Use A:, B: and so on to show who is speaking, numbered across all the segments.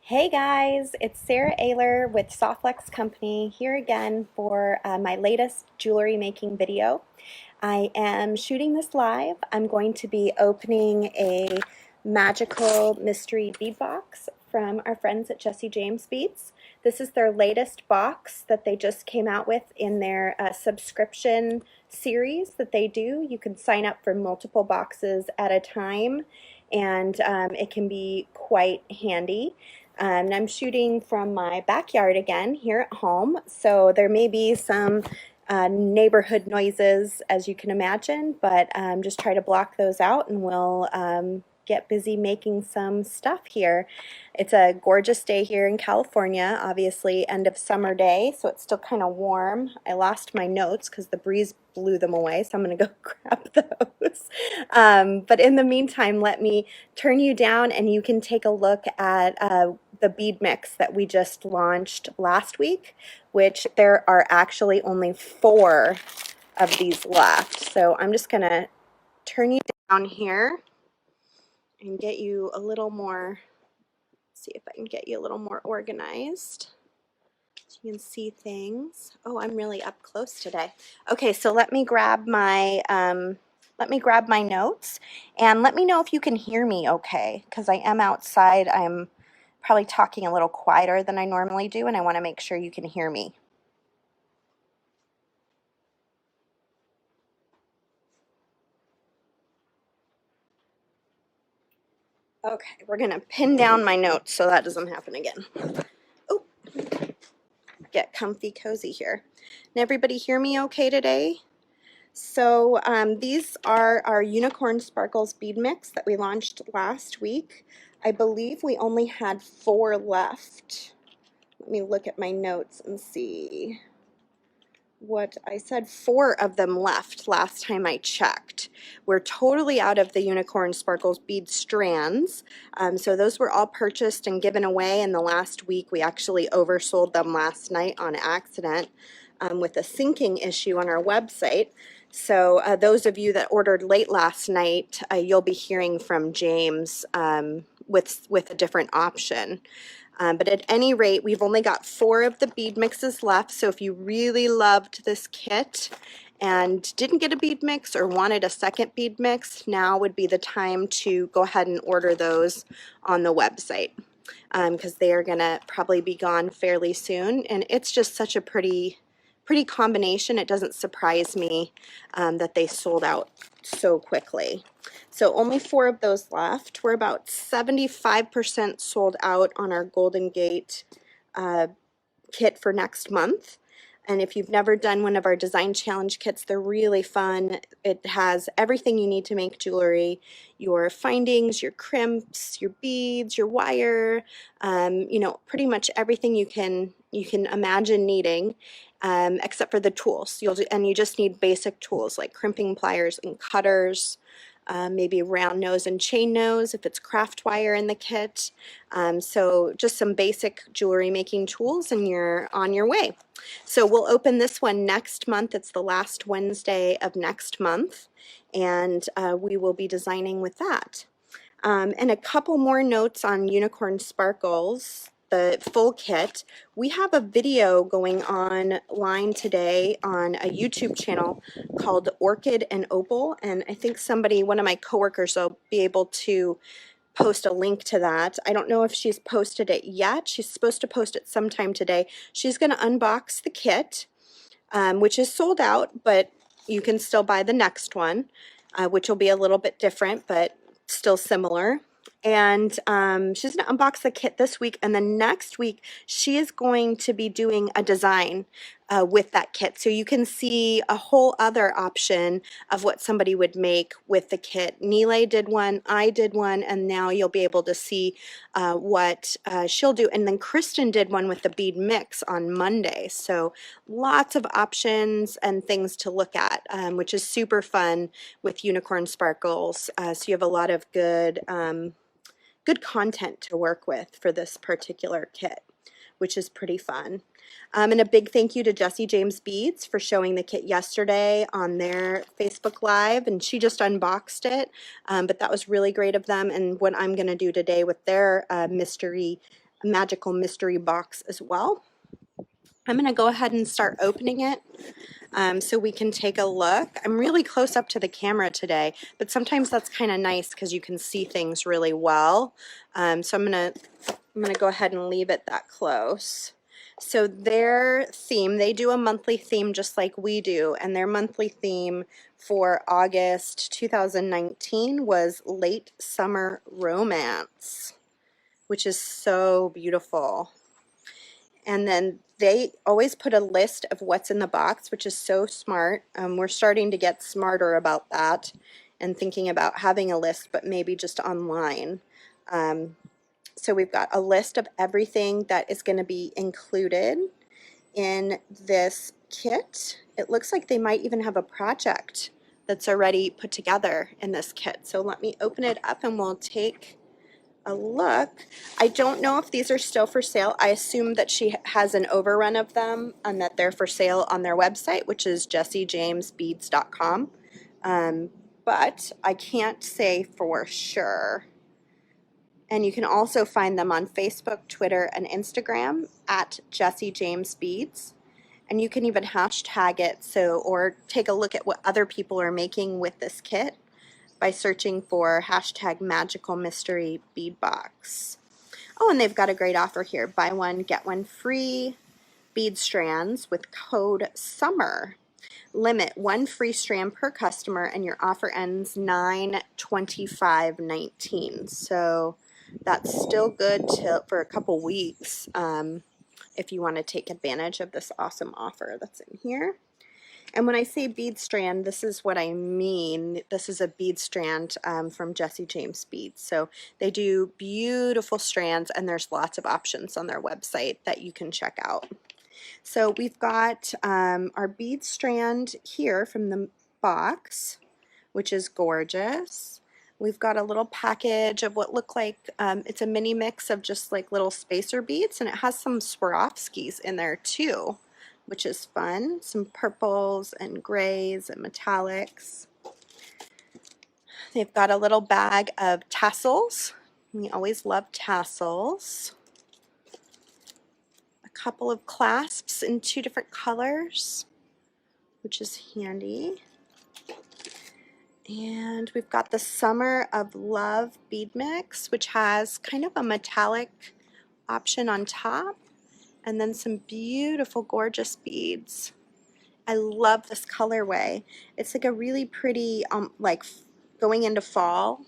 A: Hey guys, it's Sarah Ayler with Softlex Company here again for my latest jewelry making video. I am shooting this live. I'm going to be opening a magical mystery bead box from our friends at Jesse James Beads. This is their latest box that they just came out with in their subscription series that they do. You can sign up for multiple boxes at a time, and it can be quite handy. And I'm shooting from my backyard again here at home, so there may be some neighborhood noises, as you can imagine, but just try to block those out and we'll get busy making some stuff here. It's a gorgeous day here in California, obviously end of summer day, so it's still kind of warm. I lost my notes because the breeze blew them away, so I'm going to go grab those. But in the meantime, let me turn you down and you can take a look at the bead mix that we just launched last week, which there are actually only 4 of these left. So I'm just going to turn you down here and get you a little more, see if I can get you a little more organized so you can see things. Oh, I'm really up close today. Okay, so let me grab my notes and let me know if you can hear me okay, because I am outside. I'm probably talking a little quieter than I normally do, and I want to make sure you can hear me. Okay, we're gonna pin down my notes so that doesn't happen again. Oh, get comfy cozy here. Can everybody hear me okay today? So these are our Unicorn Sparkles bead mix that we launched last week. I believe we only had 4 left. Let me look at my notes and see what I said. 4 of them left last time I checked. We're totally out of the Unicorn Sparkles bead strands, so those were all purchased and given away in the last week. We actually oversold them last night on accident with a syncing issue on our website. So those of you that ordered late last night, you'll be hearing from James with a different option. But at any rate, we've only got 4 of the bead mixes left, so if you really loved this kit and didn't get a bead mix or wanted a second bead mix, now would be the time to go ahead and order those on the website, because they are going to probably be gone fairly soon, and it's just such a pretty combination. It doesn't surprise me that they sold out so quickly. So only 4 of those left. We're about 75% sold out on our Golden Gate kit for next month. And if you've never done one of our design challenge kits, they're really fun. It has everything you need to make jewelry: your findings, your crimps, your beads, your wire, you know, pretty much everything you can imagine needing, except for the tools. And you just need basic tools like crimping pliers and cutters. Maybe round nose and chain nose if it's craft wire in the kit. So just some basic jewelry making tools and you're on your way. So we'll open this one next month. It's the last Wednesday of next month, and we will be designing with that. And a couple more notes on Unicorn Sparkles, the full kit. We have a video going online today on a YouTube channel called Orchid and Opal, and I think one of my coworkers will be able to post a link to that. I don't know if she's posted it yet. She's supposed to post it sometime today. She's going to unbox the kit, which is sold out, but you can still buy the next one, which will be a little bit different, but still similar. And she's going to unbox the kit this week, and then next week she is going to be doing a design with that kit. So you can see a whole other option of what somebody would make with the kit. Nile did one, I did one, and now you'll be able to see what she'll do. And then Kristen did one with the bead mix on Monday. So lots of options and things to look at, which is super fun with Unicorn Sparkles. So you have a lot of good content to work with for this particular kit, which is pretty fun. And a big thank you to Jesse James Beads for showing the kit yesterday on their Facebook Live, and she just unboxed it, but that was really great of them. And what I'm going to do today with their mystery a magical mystery box as well. I'm going to go ahead and start opening it so we can take a look. I'm really close up to the camera today, but sometimes that's kind of nice because you can see things really well. So I'm gonna go ahead and leave it that close. So their theme, they do a monthly theme just like we do, and their monthly theme for August 2019 was Late Summer Romance, which is so beautiful. And then they always put a list of what's in the box, which is so smart. We're starting to get smarter about that and thinking about having a list, but maybe just online. So we've got a list of everything that is going to be included in this kit. It looks like they might even have a project that's already put together in this kit. So let me open it up and we'll take a look. I don't know if these are still for sale. I assume that she has an overrun of them and that they're for sale on their website, which is jessiejamesbeads.com. But I can't say for sure. And you can also find them on Facebook, Twitter, and Instagram at Jessie James Beads. And you can even hashtag it or take a look at what other people are making with this kit by searching for hashtag magical mystery bead box. Oh, and they've got a great offer here. Buy one, get one free bead strands with code SUMMER. Limit one free strand per customer, and your offer ends 9/25/19. So that's still good for a couple weeks if you want to take advantage of this awesome offer that's in here. And when I say bead strand, this is what I mean. This is a bead strand from Jessie James Beads. So they do beautiful strands, and there's lots of options on their website that you can check out. So we've got our bead strand here from the box, which is gorgeous. We've got a little package of what look like, it's a mini mix of just like little spacer beads, and it has some Swarovskis in there too, which is fun. Some purples and grays and metallics. They've got a little bag of tassels. We always love tassels. A couple of clasps in 2 different colors, which is handy. And we've got the Summer of Love bead mix, which has kind of a metallic option on top, and then some beautiful, gorgeous beads. I love this colorway. It's like a really pretty, like going into fall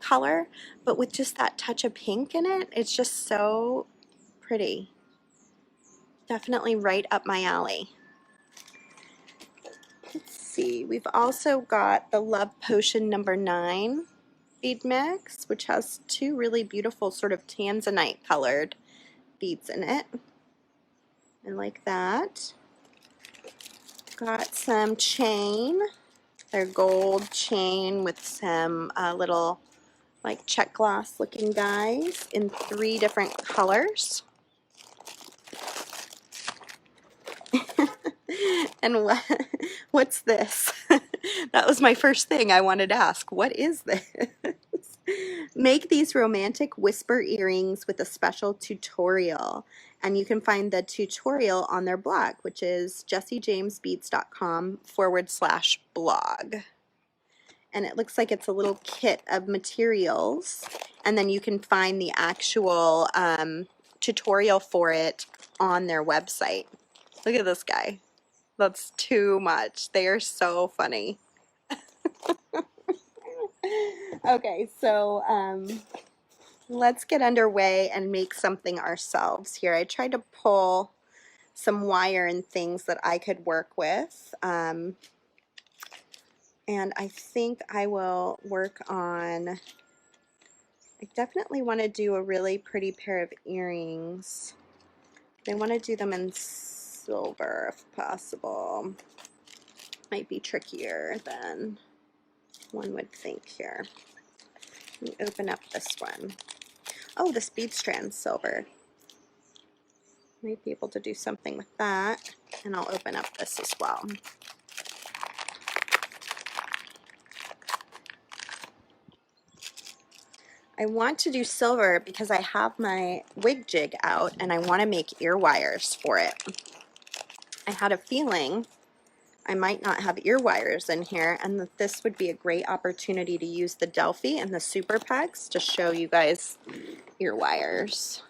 A: color, but with just that touch of pink in it. It's just so pretty. Definitely right up my alley. Let's see, we've also got the Love Potion number 9 bead mix, which has 2 really beautiful sort of tanzanite colored beads in it. I like that. Got some chain. They're gold chain with some little like check gloss looking guys in 3 different colors. And what's this? That was my first thing I wanted to ask. What is this? Make these romantic whisper earrings with a special tutorial. And you can find the tutorial on their blog, which is jessiejamesbeads.com/blog. And it looks like it's a little kit of materials. And then you can find the actual tutorial for it on their website. Look at this guy. That's too much. They are so funny. Okay, so let's get underway and make something ourselves here. I tried to pull some wire and things that I could work with. And I think I will work on, I definitely want to do a really pretty pair of earrings. I want to do them in silver if possible. Might be trickier than one would think here. Let me open up this one. Oh, this bead strand silver. Might be able to do something with that. And I'll open up this as well. I want to do silver because I have my wig jig out and I want to make ear wires for it. I had a feeling I might not have ear wires in here and that this would be a great opportunity to use the Delphi and the Super Pegs to show you guys ear wires.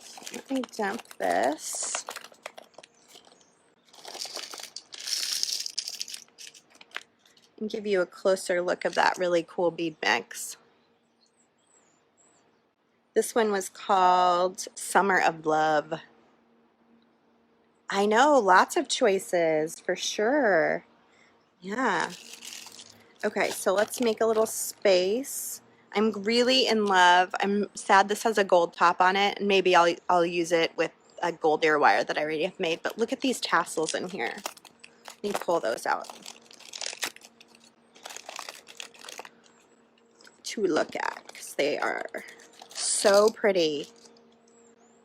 A: So let me dump this. And give you a closer look of that really cool bead mix. This one was called Summer of Love. I know, lots of choices for sure. Yeah. Okay, so let's make a little space. I'm really in love. I'm sad this has a gold top on it, and maybe I'll use it with a gold ear wire that I already have made. But look at these tassels in here. Let me pull those out to look at because they are so pretty.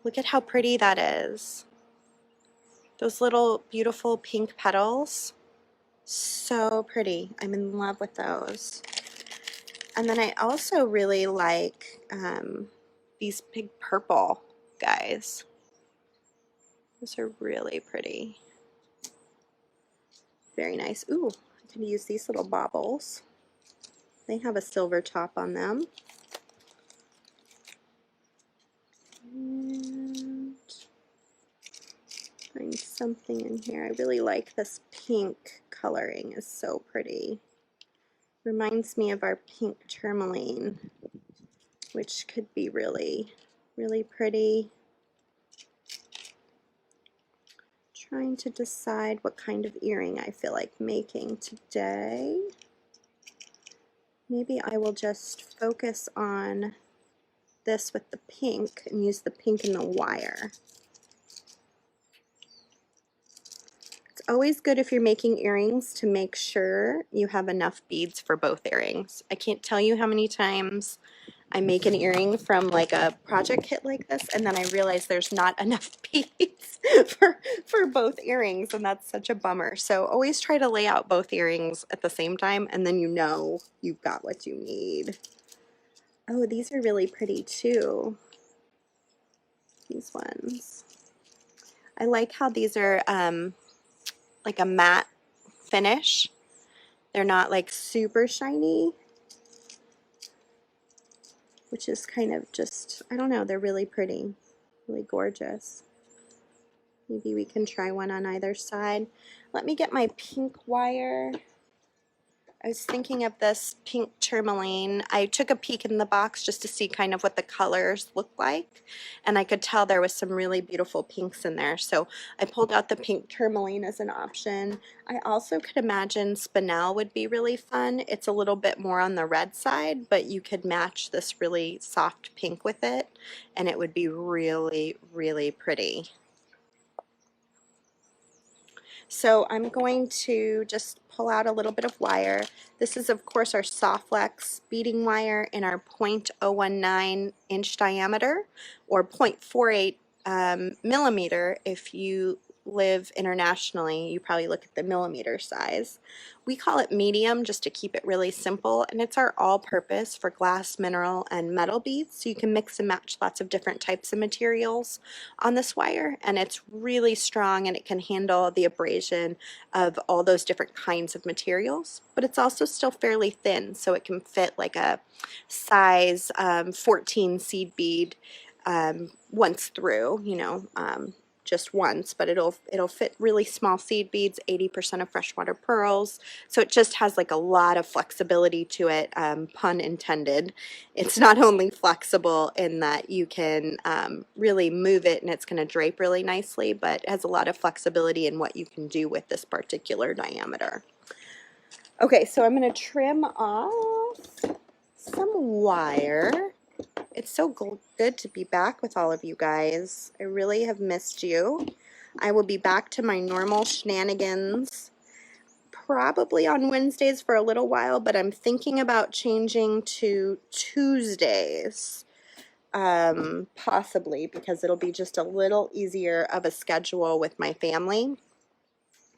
A: Look at how pretty that is. Those little beautiful pink petals. So pretty. I'm in love with those. And then I also really like these big purple guys. Those are really pretty. Very nice. Ooh, I can use these little baubles. They have a silver top on them. And find something in here. I really like this pink coloring. It's so pretty. Reminds me of our pink tourmaline, which could be really, really pretty. Trying to decide what kind of earring I feel like making today. Maybe I will just focus on this with the pink and use the pink in the wire. It's always good if you're making earrings to make sure you have enough beads for both earrings. I can't tell you how many times I make an earring from like a project kit like this and then I realize there's not enough beads for both earrings, and that's such a bummer. So always try to lay out both earrings at the same time and then you know you've got what you need. Oh, these are really pretty too. These ones. I like how these are like a matte finish. They're not like super shiny, which is kind of just, I don't know, they're really pretty, really gorgeous. Maybe we can try one on either side. Let me get my pink wire. I was thinking of this pink tourmaline. I took a peek in the box just to see kind of what the colors look like, and I could tell there was some really beautiful pinks in there, so I pulled out the pink tourmaline as an option. I also could imagine spinel would be really fun. It's a little bit more on the red side, but you could match this really soft pink with it, and it would be really, really pretty. So I'm going to just pull out a little bit of wire. This is of course our Softflex beading wire in our 0.019 inch diameter, or 0.48 millimeter if you live internationally. You probably look at the millimeter size. We call it medium just to keep it really simple, and it's our all-purpose for glass, mineral, and metal beads, so you can mix and match lots of different types of materials on this wire, and it's really strong and it can handle the abrasion of all those different kinds of materials, but it's also still fairly thin, so it can fit like a size 14 seed bead once through, you know, just once, but it'll fit really small seed beads, 80% of freshwater pearls, so it just has like a lot of flexibility to it, pun intended. It's not only flexible in that you can really move it and it's going to drape really nicely, but it has a lot of flexibility in what you can do with this particular diameter. Okay, so I'm going to trim off some wire. It's so good to be back with all of you guys. I really have missed you. I will be back to my normal shenanigans probably on Wednesdays for a little while, but I'm thinking about changing to Tuesdays, possibly, because it'll be just a little easier of a schedule with my family.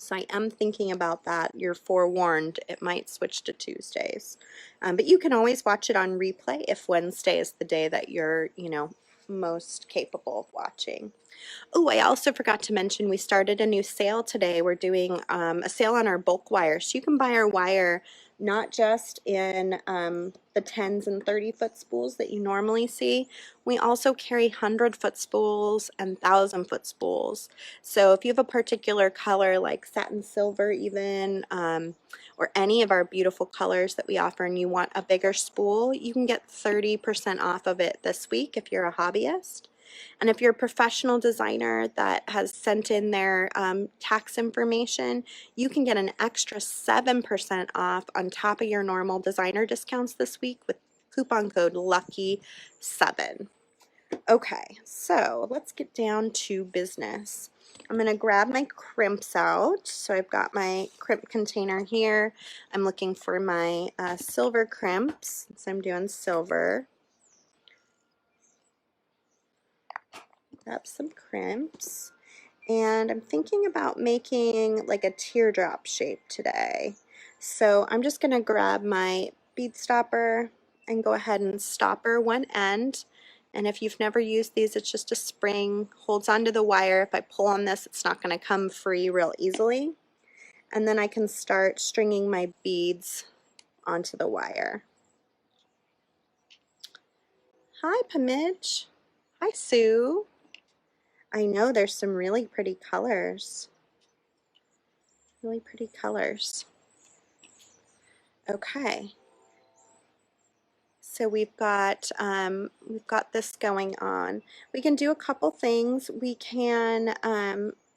A: So I am thinking about that. You're forewarned, it might switch to Tuesdays. But you can always watch it on replay if Wednesday is the day that you're, most capable of watching. Oh, I also forgot to mention we started a new sale today. We're doing a sale on our bulk wire. So you can buy our wire not just in the 10s and 30-foot spools that you normally see. We also carry 100-foot spools and 1,000-foot spools. So if you have a particular color like satin silver even, or any of our beautiful colors that we offer and you want a bigger spool, you can get 30% off of it this week if you're a hobbyist. And if you're a professional designer that has sent in their tax information, you can get an extra 7% off on top of your normal designer discounts this week with coupon code LUCKY7. Okay, so let's get down to business. I'm going to grab my crimps out. So I've got my crimp container here. I'm looking for my silver crimps, so I'm doing silver. Grab some crimps, and I'm thinking about making like a teardrop shape today. So I'm just going to grab my bead stopper and go ahead and stopper one end. And if you've never used these, it's just a spring, holds onto the wire. If I pull on this, it's not going to come free real easily. And then I can start stringing my beads onto the wire. Hi, Pamidge. Hi, Sue. I know there's some really pretty colors. Really pretty colors. Okay. So we've got this going on. We can do a couple things. We can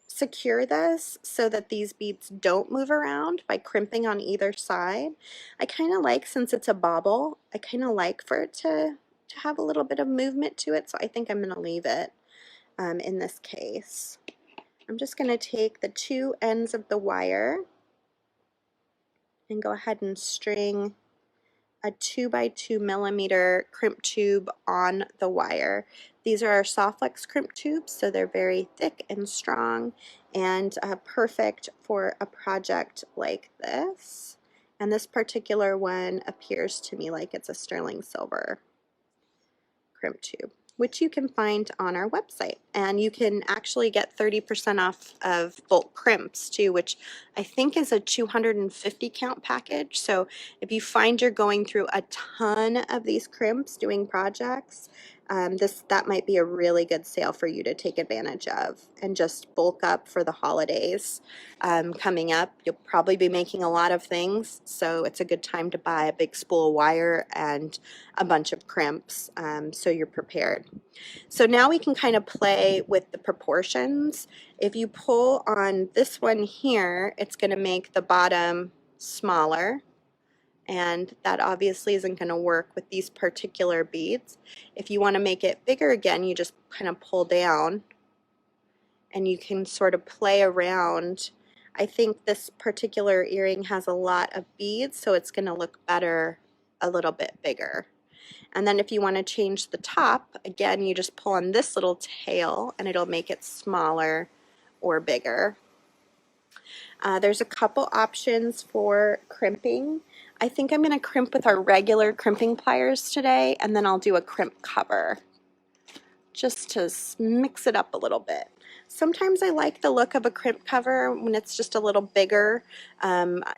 A: secure this so that these beads don't move around by crimping on either side. I kind of like, since it's a bauble, I kind of like for it to have a little bit of movement to it, so I think I'm going to leave it in this case. I'm just going to take the two ends of the wire and go ahead and string a 2x2 millimeter crimp tube on the wire. These are our Softflex crimp tubes, so they're very thick and strong and perfect for a project like this. And this particular one appears to me like it's a sterling silver crimp tube, which you can find on our website. And you can actually get 30% off of bulk crimps too, which I think is a 250 count package. So if you find you're going through a ton of these crimps doing projects, that might be a really good sale for you to take advantage of and just bulk up for the holidays coming up. You'll probably be making a lot of things, so it's a good time to buy a big spool of wire and a bunch of crimps so you're prepared. So now we can kind of play with the proportions. If you pull on this one here, it's going to make the bottom smaller, and that obviously isn't going to work with these particular beads. If you want to make it bigger again, you just kind of pull down and you can sort of play around. I think this particular earring has a lot of beads, so it's going to look better a little bit bigger. And then if you want to change the top, again, you just pull on this little tail and it'll make it smaller or bigger. There's a couple options for crimping. I think I'm going to crimp with our regular crimping pliers today, and then I'll do a crimp cover just to mix it up a little bit. Sometimes I like the look of a crimp cover when it's just a little bigger.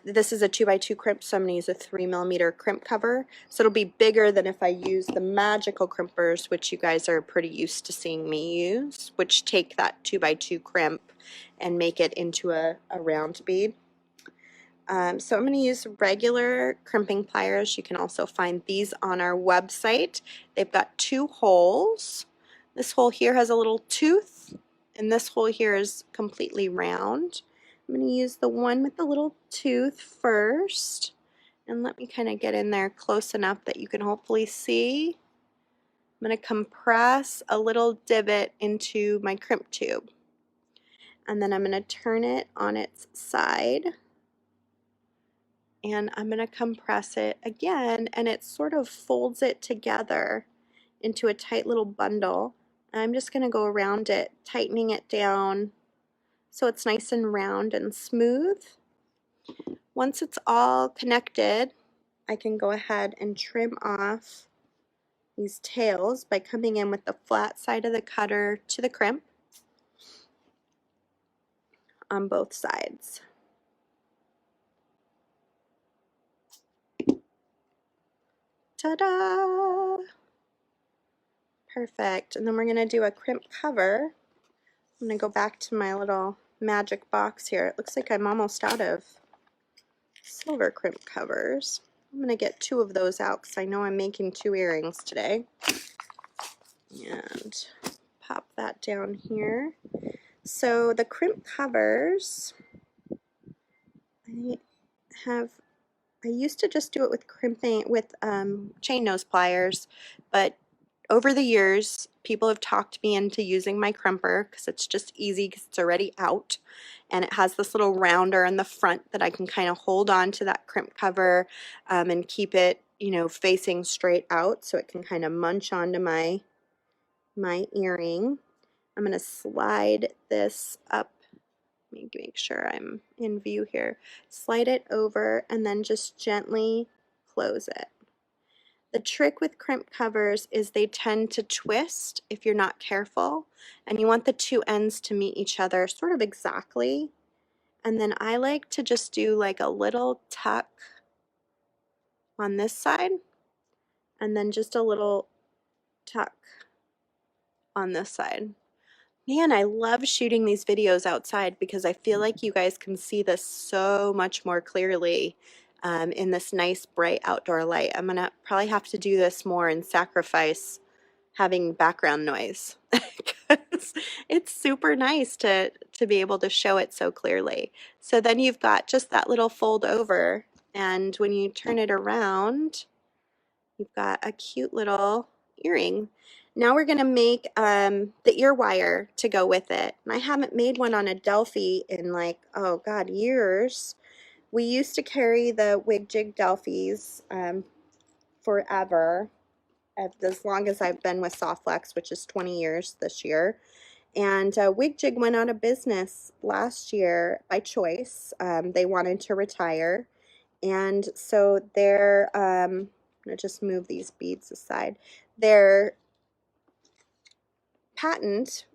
A: This is a 2x2 crimp, so I'm going to use a 3mm crimp cover. So it'll be bigger than if I use the magical crimpers, which you guys are pretty used to seeing me use, which take that 2x2 crimp and make it into a round bead. So I'm going to use regular crimping pliers. You can also find these on our website. They've got two holes. This hole here has a little tooth, and this hole here is completely round. I'm going to use the one with the little tooth first, and let me kind of get in there close enough that you can hopefully see. I'm going to compress a little divot into my crimp tube, and then I'm going to turn it on its side, and I'm going to compress it again, and it sort of folds it together into a tight little bundle. I'm just going to go around it, tightening it down so it's nice and round and smooth. Once it's all connected, I can go ahead and trim off these tails by coming in with the flat side of the cutter to the crimp on both sides. Ta-da! Perfect. And then we're going to do a crimp cover. I'm going to go back to my little magic box here. It looks like I'm almost out of silver crimp covers. I'm going to get 2 of those out because I know I'm making 2 earrings today. And pop that down here. So the crimp covers, I used to just do it with crimping with chain nose pliers, but over the years people have talked me into using my crimper because it's just easy because it's already out, and it has this little rounder in the front that I can kind of hold on to that crimp cover and keep it, you know, facing straight out so it can kind of munch onto my earring. I'm going to slide this up. Let me make sure I'm in view here. Slide it over and then just gently close it. The trick with crimp covers is they tend to twist if you're not careful, and you want the 2 ends to meet each other sort of exactly. And then I like to just do like a little tuck on this side and then just a little tuck on this side. Man, I love shooting these videos outside because I feel like you guys can see this so much more clearly in this nice bright outdoor light. I'm gonna probably have to do this more and sacrifice having background noise because it's super nice to be able to show it so clearly. So then you've got just that little fold over, and when you turn it around, you've got a cute little earring. Now we're going to make the ear wire to go with it. And I haven't made one on a Delphi in like, oh God, years. We used to carry the Wig Jig Delphis forever, as long as I've been with Softflex, which is 20 years this year. And Wig Jig went out of business last year by choice. They wanted to retire. And so they're, I'm going to just move these beads aside. Their patent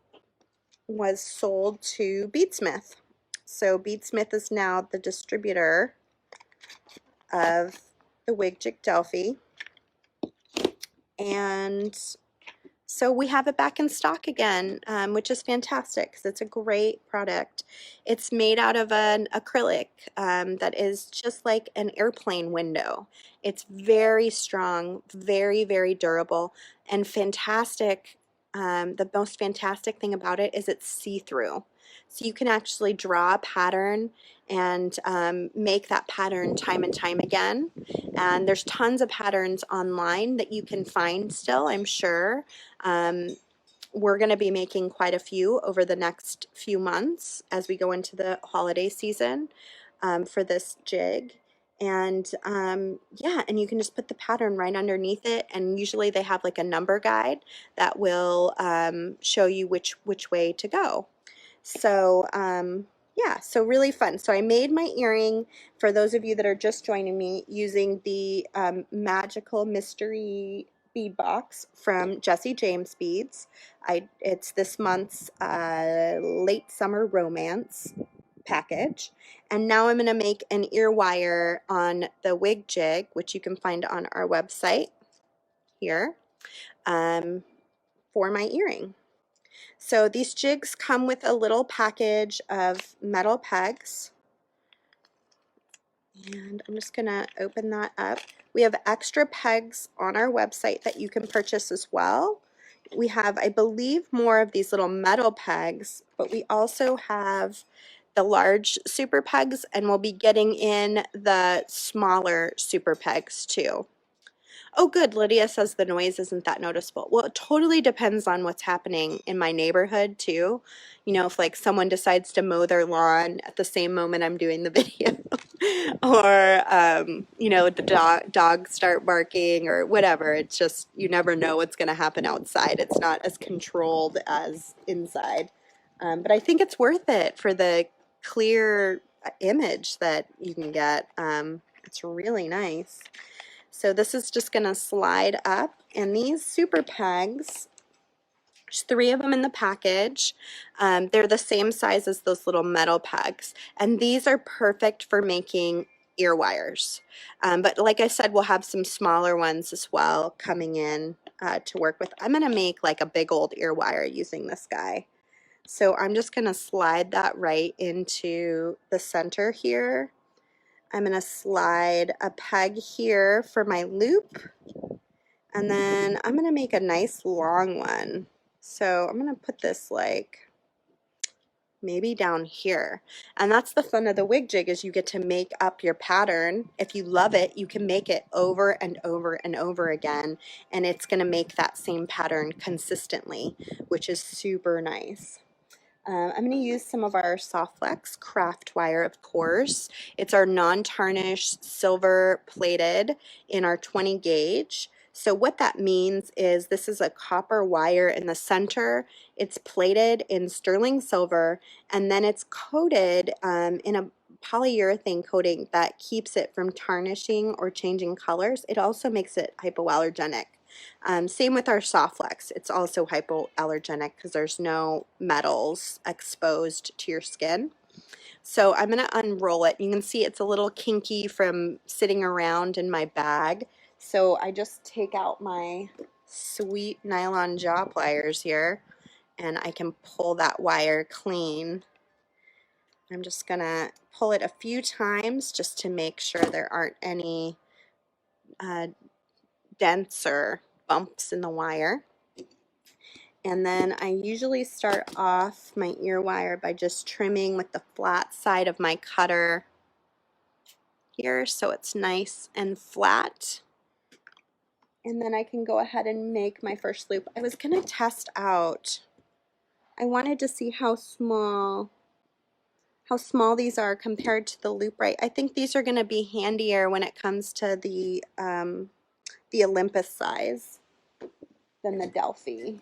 A: was sold to Beadsmith. So Beadsmith is now the distributor of the Wig Jig Delphi. And so we have it back in stock again, which is fantastic because it's a great product. It's made out of an acrylic that is just like an airplane window. It's very strong, very, very durable, and fantastic. The most fantastic thing about it is it's see-through. So you can actually draw a pattern and make that pattern time and time again. And there's tons of patterns online that you can find still, I'm sure. We're going to be making quite a few over the next few months as we go into the holiday season for this jig. And yeah, and you can just put the pattern right underneath it, and usually they have like a number guide that will show you which way to go. So yeah, so really fun. So I made my earring, for those of you that are just joining me, using the Magical Mystery bead box from Jesse James Beads. It's this month's Late Summer Romance package. And now I'm going to make an ear wire on the Wig Jig, which you can find on our website here, for my earring. So these jigs come with a little package of metal pegs. And I'm just going to open that up. We have extra pegs on our website that you can purchase as well. We have, I believe, more of these little metal pegs, but we also have the large super pegs, and we'll be getting in the smaller super pegs too. Oh, good. Lydia says the noise isn't that noticeable. Well, it totally depends on what's happening in my neighborhood too. You know, if like someone decides to mow their lawn at the same moment I'm doing the video, or you know, the dogs start barking or whatever. It's just, you never know what's going to happen outside. It's not as controlled as inside. But I think it's worth it for the clear image that you can get. It's really nice. So this is just going to slide up, and these super pegs, there's 3 of them in the package. They're the same size as those little metal pegs, and these are perfect for making ear wires. But like I said, we'll have some smaller ones as well coming in to work with. I'm going to make like a big old ear wire using this guy. So I'm just going to slide that right into the center here. I'm going to slide a peg here for my loop, and then I'm going to make a nice long one. So I'm going to put this like maybe down here. And that's the fun of the wig jig, is you get to make up your pattern. If you love it, you can make it over and over and over again, and it's going to make that same pattern consistently, which is super nice. I'm going to use some of our Softflex craft wire, of course. It's our non-tarnished silver plated in our 20 gauge. So what that means is this is a copper wire in the center. It's plated in sterling silver, and then it's coated in a polyurethane coating that keeps it from tarnishing or changing colors. It also makes it hypoallergenic. Same with our Softflex. It's also hypoallergenic because there's no metals exposed to your skin. So I'm going to unroll it. You can see it's a little kinky from sitting around in my bag. So I just take out my sweet nylon jaw pliers here, and I can pull that wire clean. I'm just going to pull it a few times just to make sure there aren't any dents or bumps in the wire. And then I usually start off my ear wire by just trimming with the flat side of my cutter here so it's nice and flat. And then I can go ahead and make my first loop. I was going to test out, I wanted to see how small these are compared to the loop right. I think these are going to be handier when it comes to the Olympus size than the Delphi.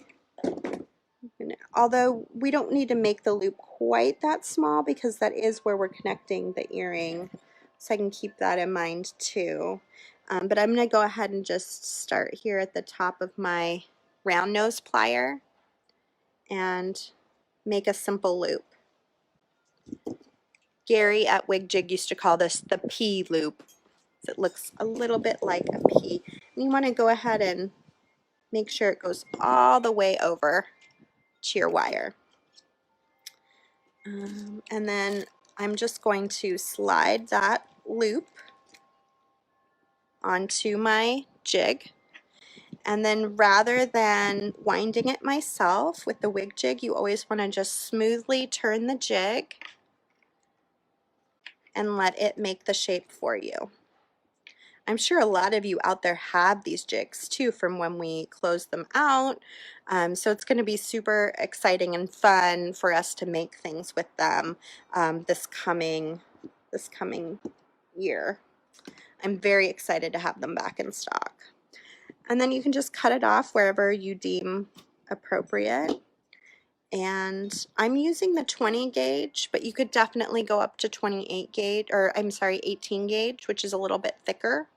A: Although we don't need to make the loop quite that small because that is where we're connecting the earring, so I can keep that in mind too. But I'm going to go ahead and just start here at the top of my round nose plier and make a simple loop. Gary at Wig Jig used to call this the P loop. It looks a little bit like a P. And you want to go ahead and make sure it goes all the way over to your wire. And then I'm just going to slide that loop onto my jig. And then rather than winding it myself with the wig jig, you always want to just smoothly turn the jig and let it make the shape for you. I'm sure a lot of you out there have these jigs too from when we closed them out. So it's going to be super exciting and fun for us to make things with them this coming year. I'm very excited to have them back in stock. And then you can just cut it off wherever you deem appropriate. And I'm using the 20 gauge, but you could definitely go up to 28 gauge, or I'm sorry, 18 gauge, which is a little bit thicker.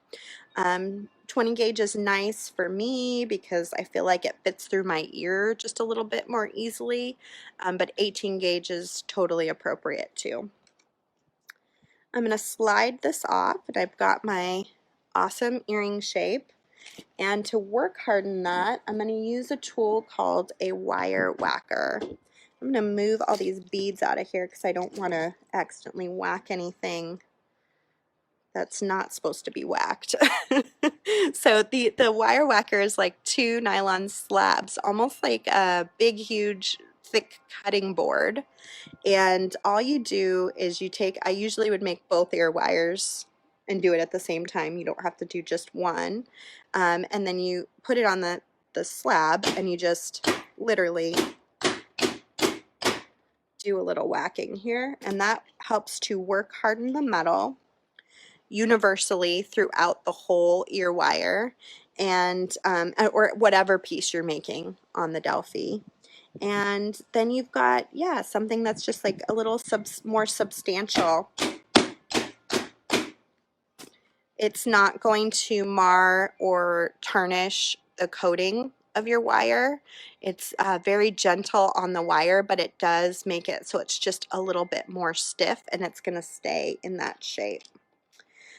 A: 20 gauge is nice for me because I feel like it fits through my ear just a little bit more easily, but 18 gauge is totally appropriate too. I'm going to slide this off, and I've got my awesome earring shape. And to work harden that, I'm going to use a tool called a wire whacker. I'm going to move all these beads out of here because I don't want to accidentally whack anything that's not supposed to be whacked. So the wire whacker is like 2 nylon slabs, almost like a big, huge, thick cutting board. And all you do is you take, I usually would make both ear wires and do it at the same time. You don't have to do just one. And then you put it on the slab and you just literally do a little whacking here. And that helps to work harden the metal universally throughout the whole ear wire, and or whatever piece you're making on the Delphi. And then you've got, yeah, something that's just like a little more substantial. It's not going to mar or tarnish the coating of your wire. It's very gentle on the wire, but it does make it so it's just a little bit more stiff, and it's going to stay in that shape.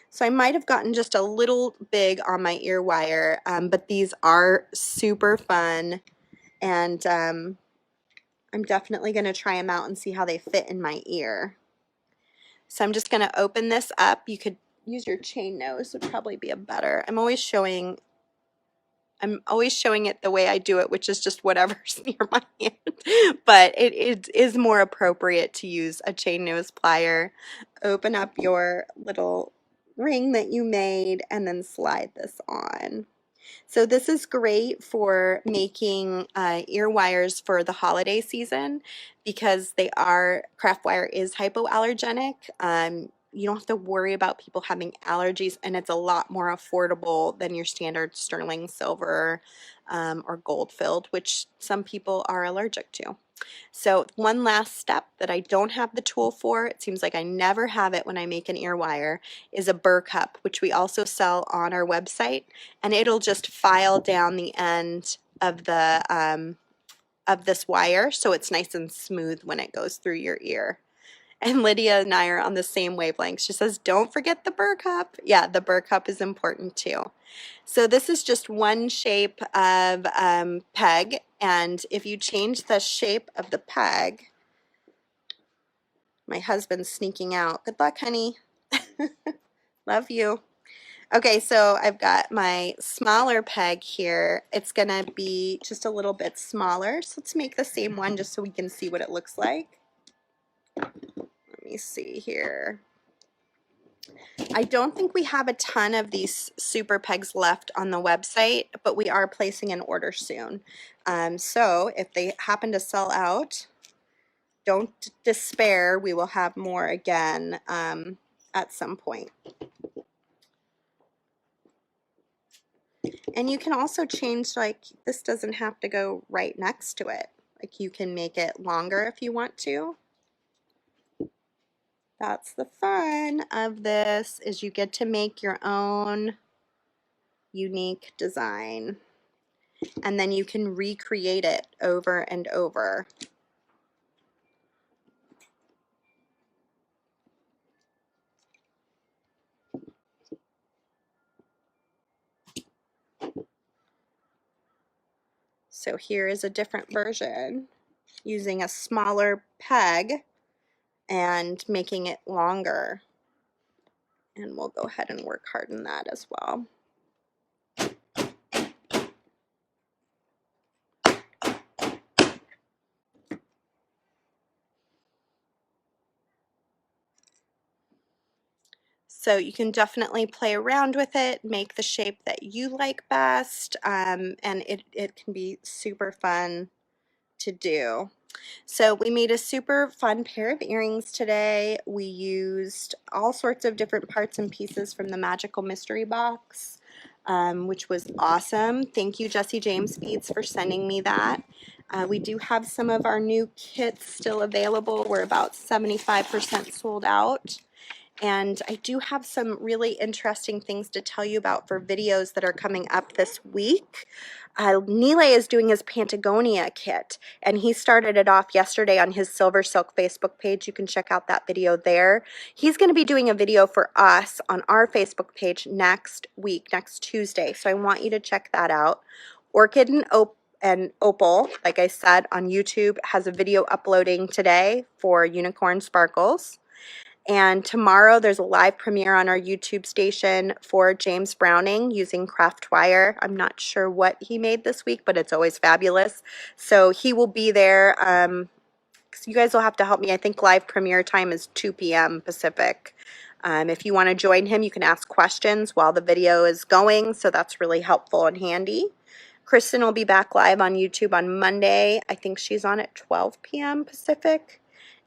A: So I might have gotten just a little big on my ear wire, but these are super fun, and I'm definitely going to try them out and see how they fit in my ear. So I'm just going to open this up. You could use your chain nose, would probably be a better. I'm always showing it the way I do it, which is just whatever's near my hand. But it is more appropriate to use a chain nose plier. Open up your little ring that you made and then slide this on. So this is great for making ear wires for the holiday season because craft wire is hypoallergenic. You don't have to worry about people having allergies, and it's a lot more affordable than your standard sterling silver or gold filled, which some people are allergic to. So one last step that I don't have the tool for, it seems like I never have it when I make an ear wire, is a burr cup, which we also sell on our website, and it'll just file down the end of the of this wire so it's nice and smooth when it goes through your ear. And Lydia and I are on the same wavelength. She says, don't forget the burr cup. Yeah, the burr cup is important too. So this is just one shape of peg, and if you change the shape of the peg, my husband's sneaking out. Good luck, honey. Love you. Okay, so I've got my smaller peg here. It's gonna be just a little bit smaller. So let's make the same one just so we can see what it looks like. Let me see here. I don't think we have a ton of these super pegs left on the website, but we are placing an order soon. So if they happen to sell out, don't despair. We will have more again at some point. And you can also change, like, this doesn't have to go right next to it. Like, you can make it longer if you want to. That's the fun of this, is you get to make your own unique design. And then you can recreate it over and over. So here is a different version using a smaller peg and making it longer. And we'll go ahead and work hard on that as well. So you can definitely play around with it, make the shape that you like best, and it can be super fun to do. So we made a super fun pair of earrings today. We used all sorts of different parts and pieces from the Magical Mystery Box, which was awesome. Thank you, Jesse James Beads, for sending me that. We do have some of our new kits still available. We're about 75% sold out. And I do have some really interesting things to tell you about for videos that are coming up this week. Nilay is doing his Patagonia kit, and he started it off yesterday on his Silver Silk Facebook page. You can check out that video there. He's going to be doing a video for us on our Facebook page next week, next Tuesday, so I want you to check that out. Orchid and Opal, like I said, on YouTube has a video uploading today for Unicorn Sparkles. And tomorrow there's a live premiere on our YouTube station for James Browning using craft wire. I'm not sure what he made this week, but it's always fabulous. So he will be there. You guys will have to help me. I think live premiere time is 2 p.m. Pacific. If you want to join him, you can ask questions while the video is going. So that's really helpful and handy. Kristen will be back live on YouTube on Monday. I think she's on at 12 p.m. Pacific.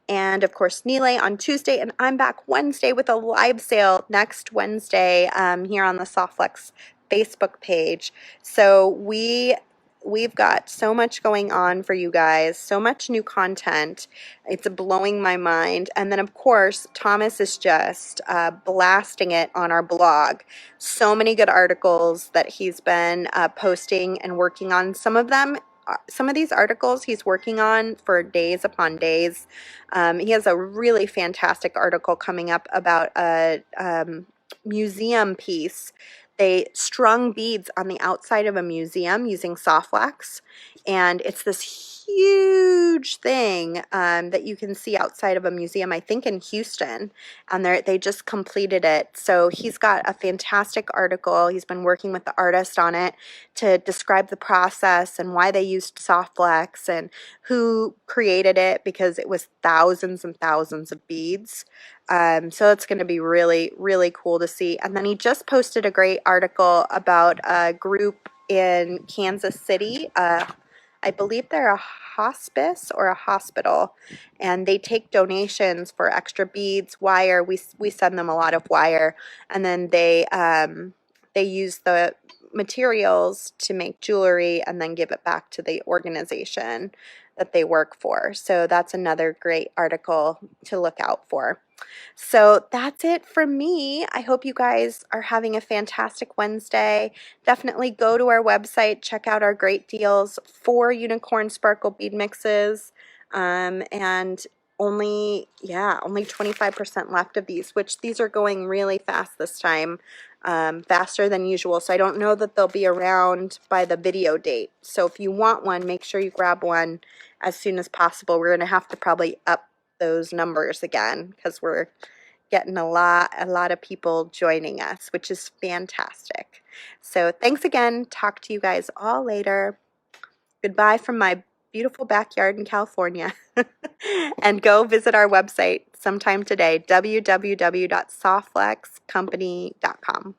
A: And of course, Nilay on Tuesday, and I'm back Wednesday with a live sale next Wednesday here on the Softflex Facebook page. So we we've got so much going on for you guys, so much new content. It's blowing my mind. And then, of course, Thomas is just blasting it on our blog. So many good articles that he's been posting and working on. Some of these articles he's working on for days upon days. He has a really fantastic article coming up about a museum piece. They strung beads on the outside of a museum using soft wax, and it's this huge thing that you can see outside of a museum, I think in Houston, and they just completed it. So he's got a fantastic article. He's been working with the artist on it to describe the process and why they used soft wax and who created it, because it was thousands and thousands of beads. So it's going to be really, really cool to see. And then he just posted a great article about a group in Kansas City. I believe they're a hospice or a hospital, and they take donations for extra beads, wire. We send them a lot of wire, and then they use the materials to make jewelry and then give it back to the organization that they work for. So that's another great article to look out for. So that's it from me. I hope you guys are having a fantastic Wednesday. Definitely go to our website, check out our great deals for unicorn sparkle bead mixes. And only 25% left of these, which these are going really fast this time, faster than usual. So I don't know that they'll be around by the video date. So if you want one, make sure you grab one as soon as possible. We're going to have to probably up those numbers again because we're getting a lot of people joining us, which is fantastic. So thanks again. Talk to you guys all later. Goodbye from my beautiful backyard in California. And go visit our website sometime today, www.softwaxcompany.com.